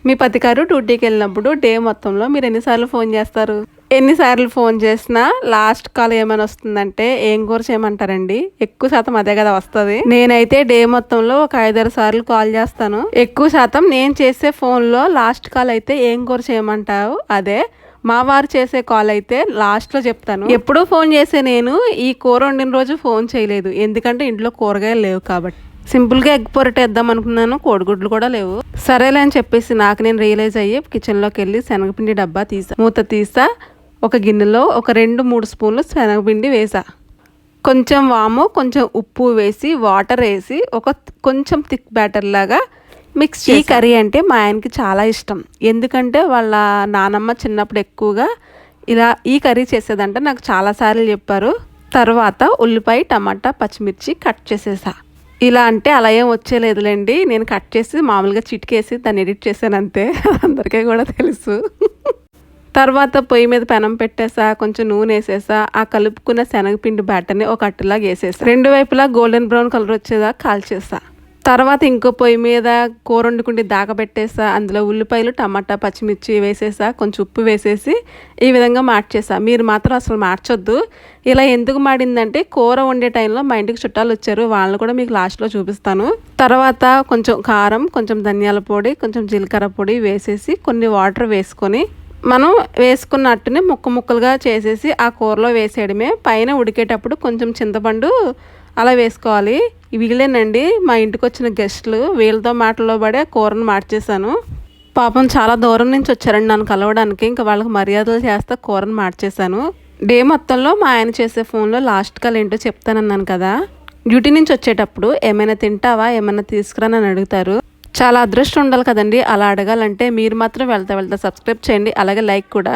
మీ పతికారు డ్యూటీకి వెళ్ళినప్పుడు డే మొత్తంలో మీరు ఎన్నిసార్లు ఫోన్ చేస్తారు? ఎన్నిసార్లు ఫోన్ చేసినా లాస్ట్ కాల్ ఏమైనా వస్తుందంటే ఏం కూర చేయమంటారండి? ఎక్కువ శాతం అదే కదా వస్తుంది. నేనైతే డే మొత్తంలో ఒక 5-6 సార్లు కాల్ చేస్తాను. ఎక్కువ శాతం నేను చేసే ఫోన్లో లాస్ట్ కాల్ అయితే ఏం కూర చేయమంటావు అదే. మా వారు చేసే కాల్ అయితే లాస్ట్లో చెప్తాను. ఎప్పుడూ ఫోన్ చేసే నేను ఈ కూర వండిన రోజు ఫోన్ చేయలేదు, ఎందుకంటే ఇంట్లో కూరగాయలు లేవు కాబట్టి. సింపుల్గా ఎగ్ పొరటేద్దాం అనుకున్నాను, కోడిగుడ్లు కూడా లేవు. సరేలే అని చెప్పేసి నాకు నేను రియలైజ్ అయ్యి కిచెన్లోకి వెళ్ళి శనగపిండి డబ్బా మూత తీసా. ఒక గిన్నెలో ఒక 2-3 స్పూన్లు శనగపిండి వేసా. కొంచెం వాము, కొంచెం ఉప్పు వేసి వాటర్ వేసి కొంచెం థిక్ బ్యాటర్ లాగా మిక్స్ చేసి. ఈ కర్రీ అంటే మా ఆయనకి చాలా ఇష్టం, ఎందుకంటే వాళ్ళ నానమ్మ చిన్నప్పుడు ఎక్కువగా ఇలా ఈ కర్రీ చేసేదంటే నాకు చాలాసార్లు చెప్పారు. తర్వాత ఉల్లిపాయ, టమాటా, పచ్చిమిర్చి కట్ చేసేసా. ఇలా అంటే అలా ఏం వచ్చేలేదులేండి, నేను కట్ చేసి మామూలుగా చిటికేసి దాన్ని ఎడిట్ చేశాను అంతే. అందరికీ కూడా తెలుసు. తర్వాత పొయ్యి మీద పెనం పెట్టేసా, కొంచెం నూనె వేసేసా. ఆ కలుపుకున్న శనగపిండి బ్యాటర్ని ఒక అట్టులాగా వేసేసా. 2 వైపులా గోల్డెన్ బ్రౌన్ కలర్ వచ్చేదా కాల్చేసా. తర్వాత ఇంకో పొయ్యి మీద కూర వండుకుంటే దాకబెట్టేసా. అందులో ఉల్లిపాయలు, టమాటా, పచ్చిమిర్చి వేసేసా. కొంచెం ఉప్పు వేసేసి ఈ విధంగా మార్చేసా. మీరు మాత్రం అసలు మార్చొద్దు. ఇలా ఎందుకు మాడిందంటే కూర వండే టైంలో మా ఇంటికి చుట్టాలు వచ్చారు, వాళ్ళని కూడా మీకు లాస్ట్లో చూపిస్తాను. తర్వాత కొంచెం కారం, కొంచెం ధనియాల పొడి, కొంచెం జీలకర్ర పొడి వేసేసి కొన్ని వాటర్ వేసుకొని మనం వేసుకున్నట్టునే ముక్కలుగా చేసేసి ఆ కూరలో వేసేయడమే. పైన ఉడికేటప్పుడు కొంచెం చింతపండు అలా వేసుకోవాలి. వీళ్ళేనండి మా ఇంటికి వచ్చిన గెస్టులు, వీళ్ళతో మాటల్లో పడే కూరను మార్చేశాను. పాపం చాలా దూరం నుంచి వచ్చారండి నన్ను కలవడానికి, ఇంకా వాళ్ళకి మర్యాదలు చేస్తా కూరను మార్చేశాను. డే మొత్తంలో మా ఆయన చేసే ఫోన్లో లాస్ట్ కాల్ ఏంటో చెప్తానన్నాను కదా. డ్యూటీ నుంచి వచ్చేటప్పుడు ఏమైనా తింటావా, ఏమైనా తీసుకురానని అడుగుతారు. చాలా అదృష్టం ఉండాలి కదండి అలా అడగాలంటే. మీరు మాత్రం వెళ్తా సబ్స్క్రైబ్ చేయండి, అలాగే లైక్ కూడా.